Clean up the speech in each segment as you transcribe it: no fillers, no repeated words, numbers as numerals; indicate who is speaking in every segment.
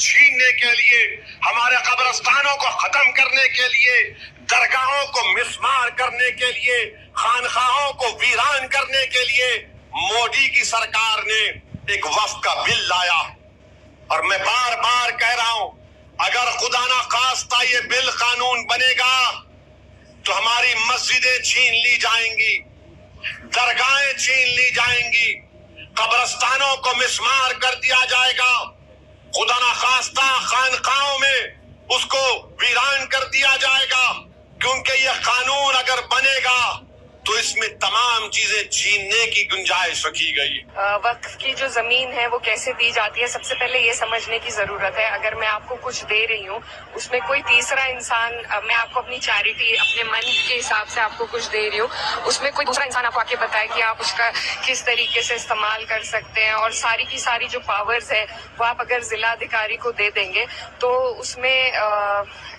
Speaker 1: छीनने के लिए, हमारे कब्रिस्तानों को खत्म करने के लिए, दरगाहों को मिसमार करने के लिए, खानखाहों को वीरान करने के लिए मोदी की सरकार ने एक वक्फ का बिल लाया। और मैं बार बार कह रहा हूं, अगर खुदा ना खास्ता ये बिल कानून बनेगा तो हमारी मस्जिदें छीन ली जाएंगी, दरगाहें छीन ली जाएंगी, कब्रिस्तानों को मिसमार कर दिया जाएगा, खुदा ना खास्ता खानकाहों में उसको वीरान कर दिया जाएगा। क्योंकि ये कानून अगर बनेगा तो इसमें तमाम चीजें छीनने की गुंजाइश रखी गई है।
Speaker 2: वक्फ की जो जमीन है वो कैसे दी जाती है, सबसे पहले ये समझने की जरूरत है। अगर मैं आपको कुछ दे रही हूँ, उसमें कोई तीसरा इंसान, मैं आपको अपनी चैरिटी, अपने मन के हिसाब से आपको कुछ दे रही हूँ, उसमें कोई दूसरा इंसान आपको आके बताए कि आप उसका किस तरीके से इस्तेमाल कर सकते हैं, और सारी की सारी जो पावर्स है वो आप अगर जिला अधिकारी को दे देंगे तो उसमें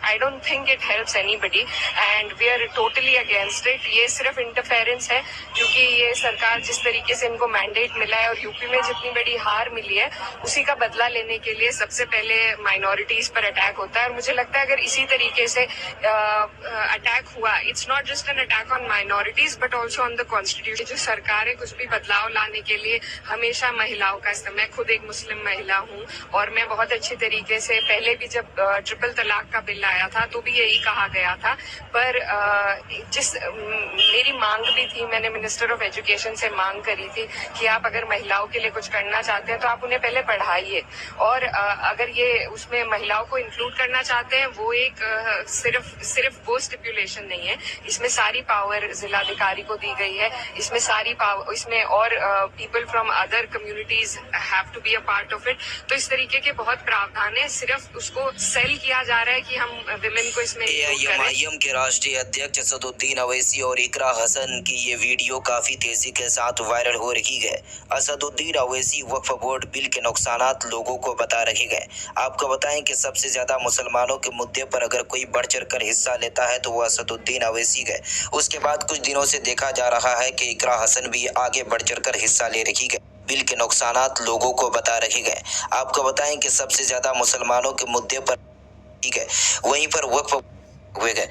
Speaker 2: I don't think it helps anybody and we are totally against it. ये सिर्फ इंटरफेरेंस है, क्योंकि ये सरकार जिस तरीके से इनको मैंडेट मिला है और यूपी में जितनी बड़ी हार मिली है उसी का बदला लेने के लिए सबसे पहले माइनॉरिटीज पर अटैक होता है। और मुझे लगता है अगर इसी तरीके से अटैक हुआ, it's not just an attack on minorities but also on the constitution. जो सरकार है कुछ भी बदलाव लाने के लिए हमेशा महिलाओं का इस्तेमाल, मैं खुद एक मुस्लिम महिला हूँ और मैं बहुत अच्छी तरीके से, पहले भी जब ट्रिपल तलाक का बिल आया था तो भी यही कहा गया था, पर मेरी मांग भी थी, मैंने मिनिस्टर ऑफ एजुकेशन से मांग करी थी कि आप अगर महिलाओं के लिए कुछ करना चाहते हैं तो आप उन्हें पहले पढ़ाइए, और अगर ये उसमें महिलाओं को इंक्लूड करना चाहते हैं, वो एक सिर्फ वो स्टिपुलेशन नहीं है, इसमें सारी पावर जिलाधिकारी को दी गई है, इसमें सारी पावर, इसमें और people from other communities have to be a part of it. तो इस तरीके के बहुत प्रावधान है, सिर्फ उसको सेल किया जा रहा है कि हम विमेन को इसमें
Speaker 3: एआईएमआईएम के राष्ट्रीय अध्यक्ष असदुद्दीन अवैसी और इकरा हसन की ये वीडियो काफी तेजी के साथ वायरल हो रही है। असदुद्दीन अवैसी वक्फ बोर्ड बिल के नुकसानात लोगों को बता रहे हैं। आपको बताएं कि सबसे ज्यादा मुसलमानों के मुद्दे पर अगर कोई बढ़ चढ़ कर हिस्सा लेता है तो वो असदुद्दीन अवैसी है। उसके बाद कुछ दिनों से देखा जा रहा है कि इकरा हसन भी आगे बढ़ चढ़ कर हिस्सा ले रही है, बिल के नुकसानात लोगों को बता रहे हैं। आपको बताएं कि सबसे ज्यादा मुसलमानों के मुद्दे पर ठीक है, वहीं पर वक्फ हुए गए।